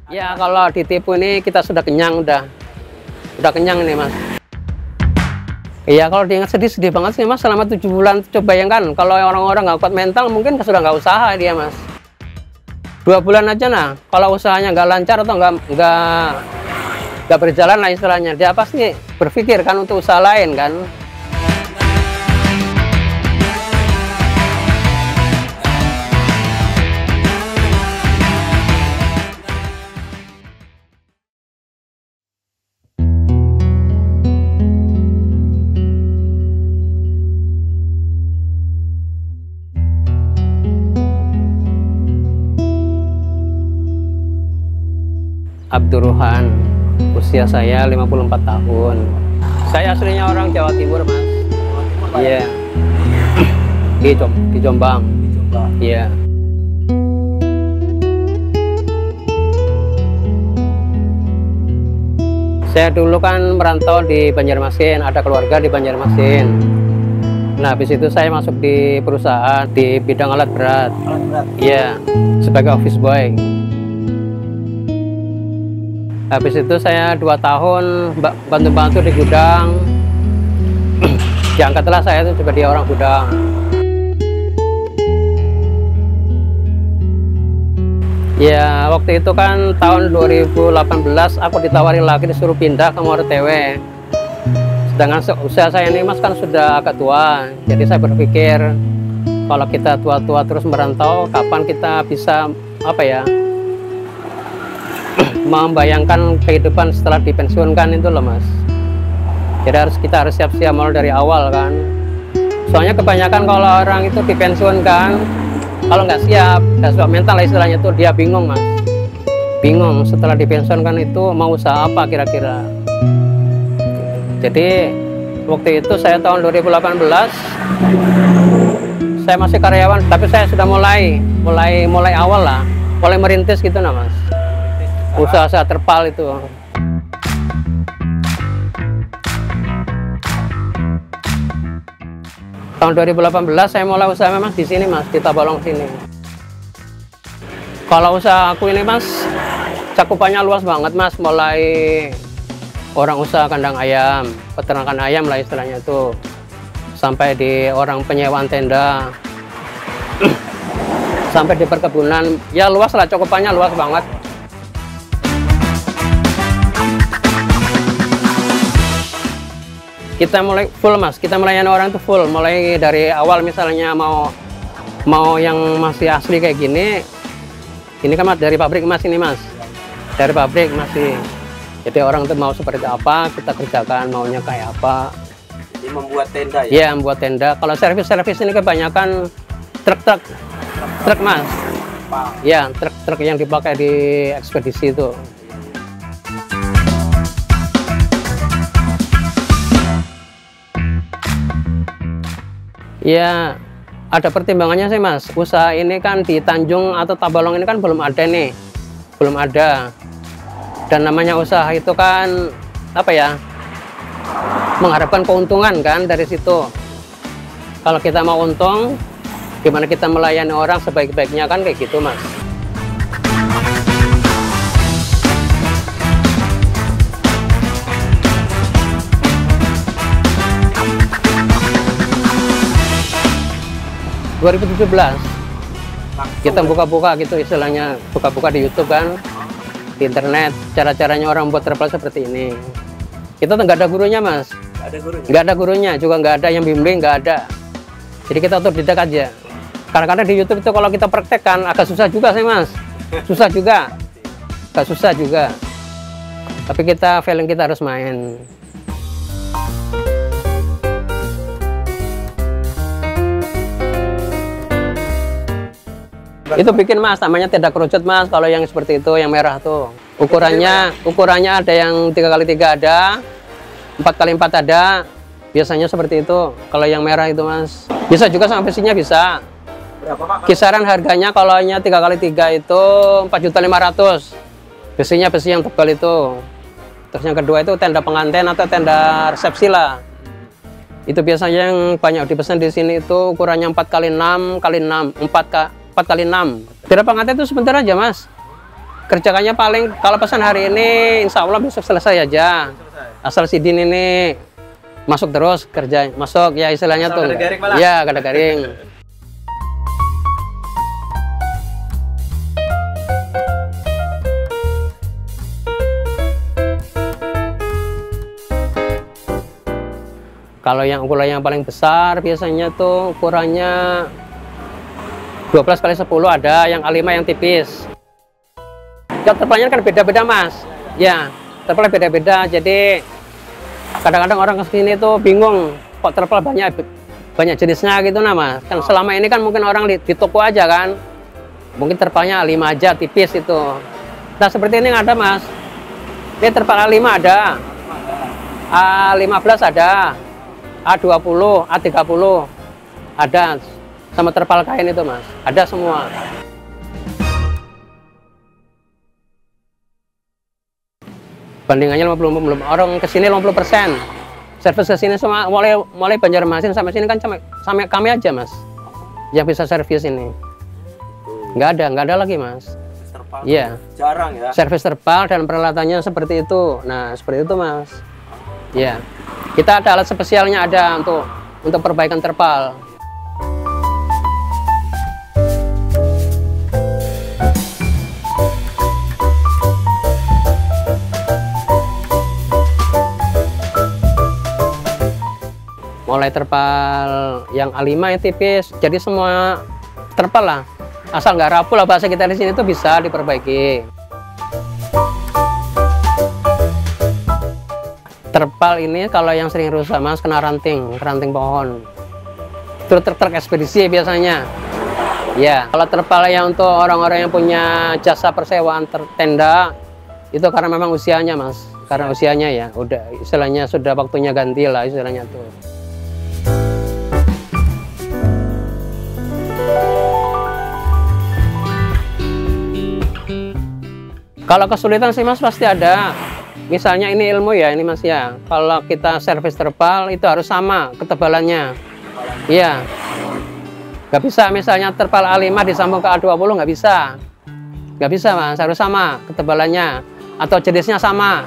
Ya kalau ditipu ini kita sudah kenyang, udah kenyang ini mas. Iya kalau diingat sedih banget sih mas, selama 7 bulan. Coba bayangkan kalau orang-orang nggak kuat mental mungkin sudah nggak usaha dia mas. 2 bulan aja nah, kalau usahanya nggak lancar atau nggak berjalan lah istilahnya, dia pasti berpikir kan untuk usaha lain kan. Abdurrohan, usia saya 54 tahun. Saya aslinya orang Jawa Timur, Mas. Iya. Di Jombang. Iya. Saya dulu kan merantau di Banjarmasin, ada keluarga di Banjarmasin. Nah, habis itu saya masuk di perusahaan di bidang alat berat. Iya, sebagai office boy. Habis itu saya 2 tahun bantu-bantu di gudang. Diangkatlah saya itu sebagai orang gudang. Ya waktu itu kan tahun 2018 aku ditawari lagi disuruh pindah ke Moretewe. Sedangkan usia saya ini mas kan sudah agak tua. Jadi saya berpikir kalau kita tua-tua terus merantau, kapan kita bisa membayangkan kehidupan setelah dipensiunkan itu loh mas. Jadi kita harus siap-siap mulai dari awal kan. Soalnya kebanyakan kalau orang itu dipensiunkan, kalau nggak siap mental istilahnya tuh dia bingung mas. Bingung setelah dipensiunkan itu mau usaha apa kira-kira. Jadi waktu itu saya tahun 2018 saya masih karyawan, tapi saya sudah mulai awal lah, mulai merintis gitu nah mas. Usaha terpal itu. Tahun 2018 saya mulai usaha memang di sini mas, di Tabalong sini. Kalau usaha aku ini mas, cakupannya luas banget mas, mulai orang usaha kandang ayam, peternakan ayam lah istilahnya itu, sampai di orang penyewaan tenda, sampai di perkebunan, ya luas lah, cakupannya luas banget. Kita mulai full mas, kita melayani orang itu full, mulai dari awal misalnya mau yang masih asli kayak gini, ini kan mas dari pabrik mas ini mas, dari pabrik masih. Jadi orang itu mau seperti apa kita kerjakan, maunya kayak apa. Ini membuat tenda ya? Iya membuat tenda. Kalau servis ini kebanyakan truk mas. Iya truk yang dipakai di ekspedisi itu. Ya, ada pertimbangannya sih mas. Usaha ini kan di Tanjung atau Tabalong ini kan belum ada nih, belum ada. Dan namanya usaha itu kan mengharapkan keuntungan kan dari situ. Kalau kita mau untung, gimana kita melayani orang sebaik-baiknya kan kayak gitu mas. Kita buka-buka gitu istilahnya, buka-buka di YouTube kan, di internet, cara-caranya orang buat terpal seperti ini. Kita nggak ada gurunya mas, nggak ada gurunya, juga nggak ada yang bimbing, nggak ada. Jadi kita otodidak aja. Kadang-kadang di YouTube itu kalau kita praktekkan agak susah juga sih mas, susah juga, agak susah juga. Tapi feeling kita harus main. Itu bikin mas, namanya tenda kerucut mas. Kalau yang seperti itu, yang merah tuh, ukurannya ada yang 3x3 ada, 4x4 ada. Biasanya seperti itu. Kalau yang merah itu mas, bisa juga sampai besinya bisa. Berapa pak? Kisaran harganya kalau nya 3x3 itu 4.500.000. Besinya besi yang tebal itu. Terus yang kedua itu tenda pengantin atau tenda resepsi lah. Itu biasanya yang banyak dipesan di sini itu ukurannya 4x6x6, 4x6. Tenda pengantin itu sebentar aja mas. kerjakannya paling kalau pesan hari ini insya Allah besok selesai aja. Asal sidin ini masuk terus kerja, masuk ya istilahnya tuh. Ya, gak ada garing. Kalau yang ukuran yang paling besar biasanya tuh ukurannya 12 kali 10 ada, yang A5 yang tipis. Terpalnya kan beda-beda mas, ya terpal beda-beda. Jadi kadang-kadang orang kesini tuh bingung kok terpal banyak jenisnya gitu nah mas. Kan selama ini kan mungkin orang di toko aja kan, mungkin terpalnya A5 aja tipis itu. Nah seperti ini ada mas, ini terpal A5 ada, A15 ada, A20, A30 ada, sama terpal kain itu mas, ada semua. Bandingannya 50, orang kesini 50%. Servis kesini semua mulai Banjarmasin sampai sini kan sampai kami aja mas yang bisa servis ini. Nggak ada lagi mas. Iya. Jarang ya. Servis terpal dan peralatannya seperti itu. Nah seperti itu mas. Iya. Kita ada alat spesialnya ada untuk perbaikan terpal. Mulai terpal yang A5 yang tipis, jadi semua terpal lah, asal nggak rapuh lah bahasa kita di sini tuh bisa diperbaiki. Terpal ini kalau yang sering rusak mas kena ranting pohon. Itu truk ekspedisi biasanya. Ya, kalau terpal yang untuk orang-orang yang punya jasa persewaan tenda itu karena memang usianya mas, karena usianya ya udah istilahnya sudah waktunya ganti lah istilahnya tuh. Kalau kesulitan sih mas pasti ada. Misalnya ini ilmu ya ini mas ya. Kalau kita servis terpal itu harus sama ketebalannya. Iya. Nggak bisa misalnya terpal A5 disambung ke A20 nggak bisa. Nggak bisa mas, harus sama ketebalannya. Atau jenisnya sama.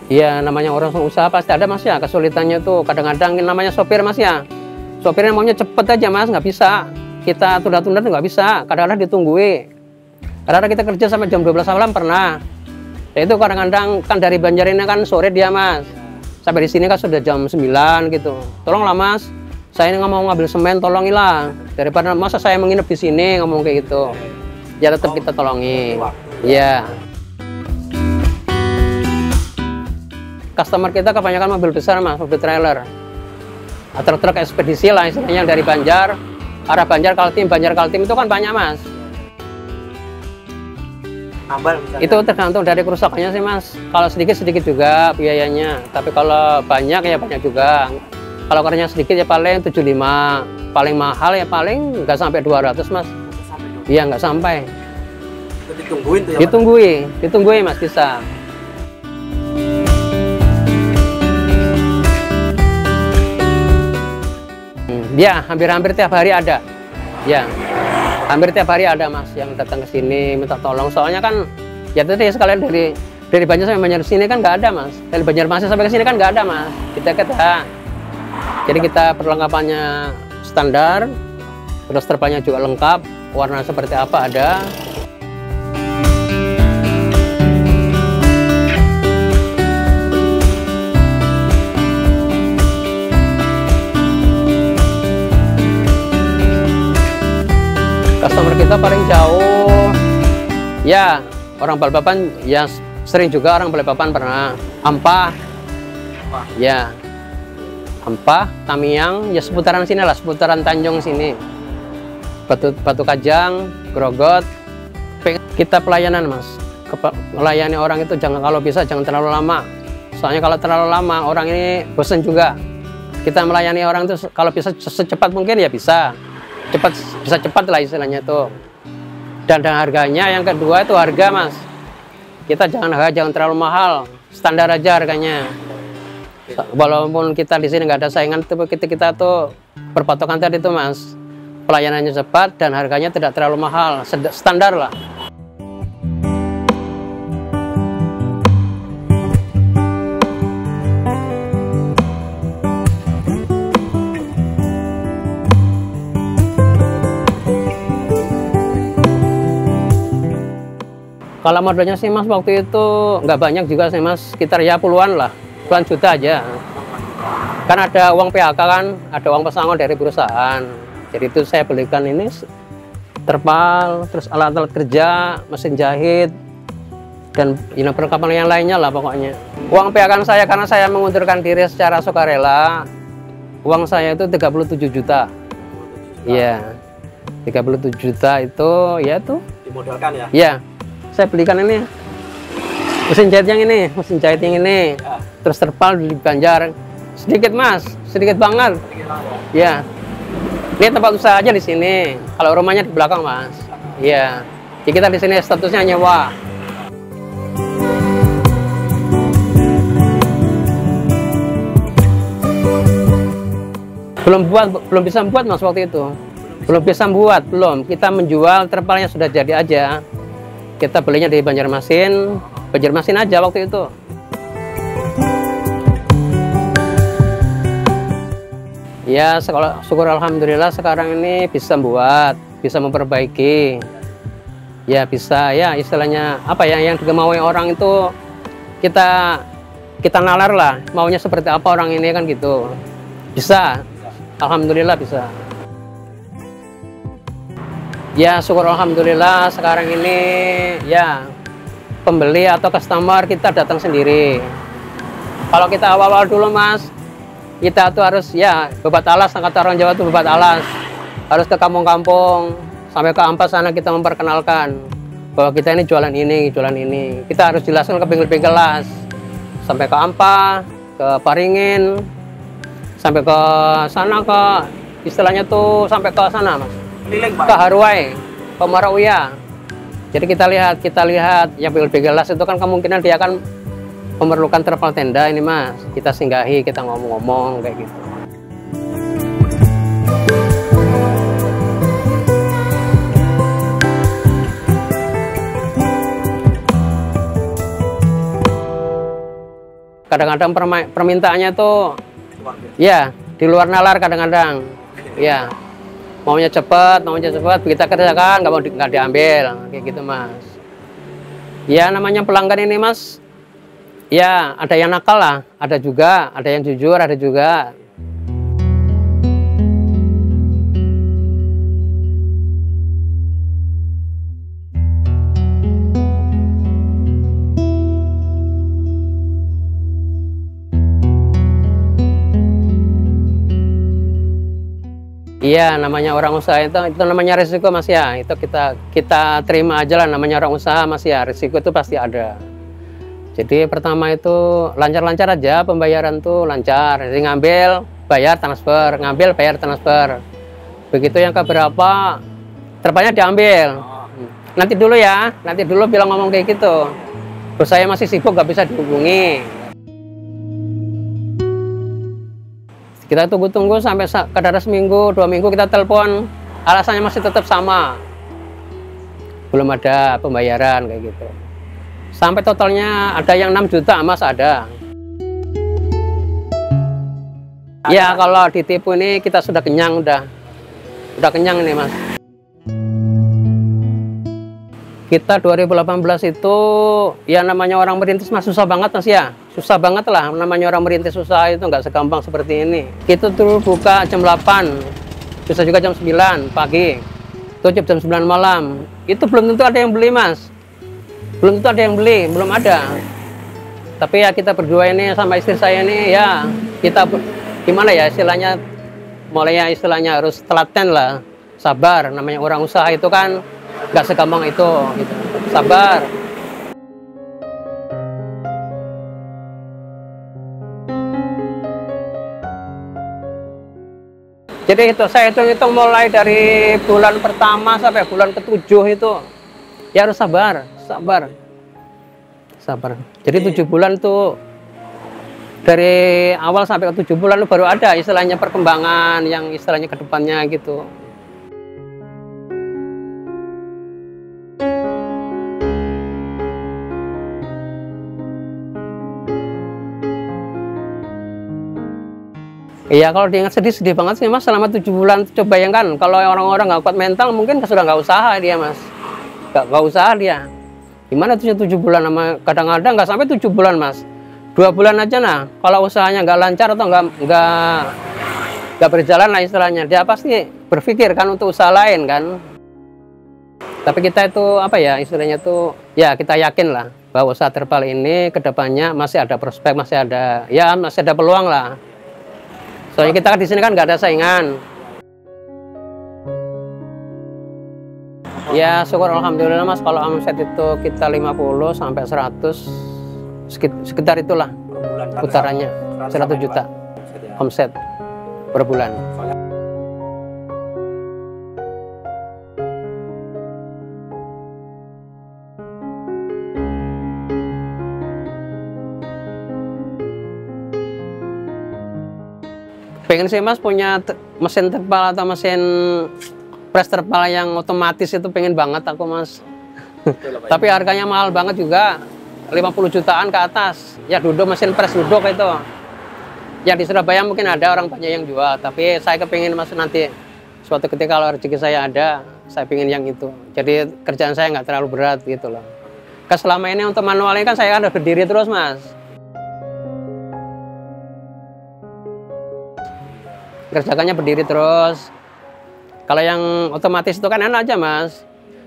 Iya namanya orang usaha pasti ada mas ya kesulitannya tuh. Kadang-kadang namanya sopir mas ya. Sopirnya maunya cepet aja mas, nggak bisa. Kita tunda-tunda tuh nggak bisa, kadang-kadang ditungguin. Kadang-kadang kita kerja sampai jam 12 malam pernah. Ya itu kadang-kadang kan dari Banjar ini kan sore dia mas. Sampai di sini kan sudah jam 9 gitu. Tolonglah mas, saya ini nggak mau ngambil semen, tolongilah. Daripada masa saya menginap di sini ngomong kayak gitu. Ya tetap kita tolongi. Iya. Customer kita kebanyakan mobil besar mas, mobil trailer. Truk ekspedisi lah istilahnya dari Banjar, arah Banjar Kaltim itu kan banyak mas. Itu tergantung dari kerusakannya sih mas. Kalau sedikit juga biayanya, tapi kalau banyak ya banyak juga. Kalau karena sedikit ya paling 75, paling mahal ya paling nggak sampai 200 mas. Iya nggak sampai. Ditungguin tuh ya? Ditungguin mas bisa. Ya, hampir-hampir tiap hari ada. Ya, hampir tiap hari ada mas yang datang ke sini minta tolong. Soalnya kan, ya tadi sekalian dari Banjar sampai Banjar sini kan nggak ada mas. Dari Banjarmasin sampai ke sini kan nggak ada mas. Kita. Jadi kita perlengkapannya standar, terus terpalnya juga lengkap, warna seperti apa ada. Customer kita paling jauh ya orang Balikpapan, ya sering juga orang Balikpapan pernah. Ampah ya, Ampah, Tamiang ya seputaran sini lah, seputaran Tanjung sini, Batu Kajang, Grogot. Kita pelayanan mas, melayani orang itu jangan, kalau bisa jangan terlalu lama, soalnya kalau terlalu lama orang ini bosan juga. Kita melayani orang itu kalau bisa secepat mungkin ya bisa cepat lah istilahnya tuh. Dan harganya yang kedua itu harga mas, kita jangan terlalu mahal, standar aja harganya. Walaupun kita di sini nggak ada saingan, tapi kita tuh berpatokan tadi tuh Mas, pelayanannya cepat dan harganya tidak terlalu mahal, standar lah. Kalau modalnya sih Mas waktu itu nggak banyak juga sih Mas, sekitar ya puluhan lah, puluhan juta aja. Kan ada uang PHK kan, ada uang pesangon dari perusahaan. Jadi itu saya belikan ini terpal, terus alat-alat kerja, mesin jahit, dan perlengkapan yang lainnya lah pokoknya. Uang PHK saya karena saya mengundurkan diri secara sukarela, uang saya itu 37 juta. Iya, 37 juta itu ya tuh. Dimodalkan ya? Iya. Saya belikan ini mesin jahit yang ini, mesin jahit yang ini, ya. Terus terpal di Banjar sedikit Mas, sedikit banget. Ya, ini tempat usaha aja di sini. Kalau rumahnya di belakang Mas. Iya, jadi kita di sini statusnya nyewa. Belum bisa buat Mas waktu itu. Belum bisa buat, belum. Kita menjual terpalnya sudah jadi aja. Kita belinya di Banjarmasin aja waktu itu. Ya, syukur alhamdulillah sekarang ini bisa buat, bisa memperbaiki. Ya bisa, ya istilahnya apa ya yang dimaui orang itu kita nalar lah, maunya seperti apa orang ini kan gitu. Bisa, alhamdulillah bisa. Ya syukur alhamdulillah sekarang ini ya pembeli atau customer kita datang sendiri. Kalau kita awal-awal dulu Mas, kita tuh harus ya bebat alas, kata orang Jawa tuh bebat alas. Harus ke kampung-kampung, sampai ke Ampas sana kita memperkenalkan bahwa kita ini jualan ini, jualan ini. Kita harus jelaskan ke pinggir-pinggir las. Sampai ke Ampa, ke Paringin, sampai ke sana ke istilahnya tuh sampai ke sana Mas. Ke Haruai, ke Marauya. Jadi kita lihat yang pinggir-pinggir las itu kan kemungkinan dia akan memerlukan terpal tenda ini Mas. Kita singgahi, kita ngomong-ngomong kayak gitu. Kadang-kadang permintaannya tuh ya di luar nalar kadang-kadang. Ya. Maunya cepat, kita kerjakan, nggak diambil, kayak gitu Mas. Ya namanya pelanggan ini Mas, ya ada yang nakal lah, ada juga, ada yang jujur, ada juga. Iya, namanya orang usaha itu namanya risiko Mas ya. Itu kita terima aja lah, namanya orang usaha Mas ya. Risiko itu pasti ada. Jadi pertama itu lancar-lancar aja pembayaran tuh lancar. Jadi ngambil, bayar, transfer, ngambil, bayar, transfer. Begitu yang keberapa terpalnya diambil. Nanti dulu ya, nanti dulu bilang ngomong kayak gitu. Terus saya masih sibuk, nggak bisa dihubungi. Kita tunggu-tunggu sampai kadang seminggu, 2 minggu kita telepon, alasannya masih tetap sama. Belum ada pembayaran kayak gitu. Sampai totalnya ada yang 6 juta Mas ada. Ya kalau ditipu ini kita sudah kenyang, udah kenyang ini Mas. Kita 2018 itu ya namanya orang merintis Mas susah banget Mas ya. Susah banget lah, namanya orang merintis susah itu nggak segampang seperti ini. Kita tuh buka jam 8, bisa juga jam 9 pagi, tutup jam 9 malam. Itu belum tentu ada yang beli Mas. Belum tentu ada yang beli, belum ada. Tapi ya kita berdua ini sama istri saya ini ya, kita gimana ya istilahnya, mulainya istilahnya harus telaten lah. Sabar, namanya orang usaha itu kan nggak segampang itu gitu. Sabar. Jadi itu saya hitung mulai dari bulan pertama sampai bulan ke-7 itu ya harus sabar. Jadi 7 bulan tuh dari awal sampai ke 7 bulan baru ada istilahnya perkembangan yang istilahnya ke depannya gitu. Iya, kalau diingat sedih banget sih mas, selama 7 bulan. Coba bayangkan, kalau orang-orang nggak kuat mental mungkin sudah nggak usaha dia mas. Nggak usaha dia. Gimana tuh 7 bulan, sama kadang-kadang nggak sampai 7 bulan mas. 2 bulan aja nah, kalau usahanya nggak lancar atau nggak berjalan lah istilahnya, dia pasti berpikir kan untuk usaha lain kan. Tapi kita itu apa ya istilahnya tuh, ya kita yakin lah bahwa usaha terpal ini kedepannya masih ada prospek, masih ada peluang lah. Soalnya kita di sini kan nggak ada saingan. Ya syukur alhamdulillah mas, kalau omset itu kita 50 sampai 100 sekitar itulah putarannya, 100 juta omset per bulan. Pengen sih mas punya mesin terpal atau mesin press terpal yang otomatis, itu pengen banget aku mas. Tapi harganya mahal banget juga, 50 jutaan ke atas. Ya duduk, mesin press duduk itu. Ya di Surabaya mungkin ada orang banyak yang jual, tapi saya kepingin mas nanti suatu ketika kalau rezeki saya ada, saya pengen yang itu. Jadi kerjaan saya nggak terlalu berat gitu loh. Selama ini untuk manual ini kan saya ada berdiri terus mas. Kerjakannya berdiri terus. Kalau yang otomatis itu kan enak aja mas,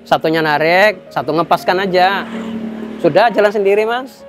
satunya narik, satu ngepaskan aja, sudah jalan sendiri mas.